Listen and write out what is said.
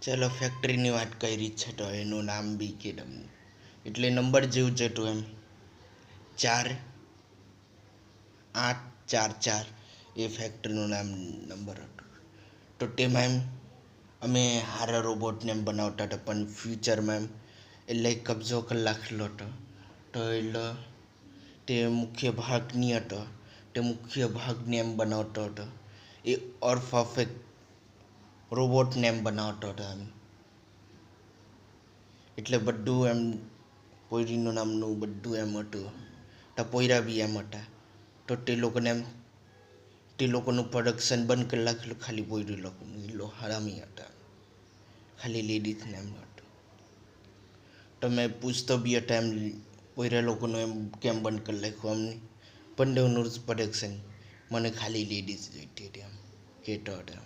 ચાલો ફેક્ટરીની વાત કરી છે તો એનું નામ બી કે એટલે નંબર જેવું છે તો એમ 4844 એ ફેક્ટરીનું નામ નંબર હતું. તો તેમાં એમ અમે હારા રોબોટને એમ બનાવતા હતા, પણ ફ્યુચરમાં એમ એટલે કબજો કરી નાખેલો હતો. તો એટલે તે મુખ્ય ભાગ નહીં હતો, તે મુખ્ય ભાગને એમ બનાવતો હતો. એ ઓર પરફેક્ટ રોબોટને એમ બનાવતો હતો એમ. એટલે બધું એમ પોયરીનું નામનું બધું એમ હતું. તો પોયરા બી એમ હતા. તો તે લોકોનું પ્રોડક્શન બંધ કરી નાખેલું, ખાલી પોયરી લોકોનું. એ લોકો હરામી હતા, ખાલી લેડીઝને એમ હતું. તો મેં પૂછતો બી હતા એમ, પોયરા લોકોનું એમ કેમ બંધ કરી નાખ્યું અમને બંનેનું પ્રોડક્શન, મને ખાલી લેડીઝ જોઈતી હતી એમ કહેતો હતો.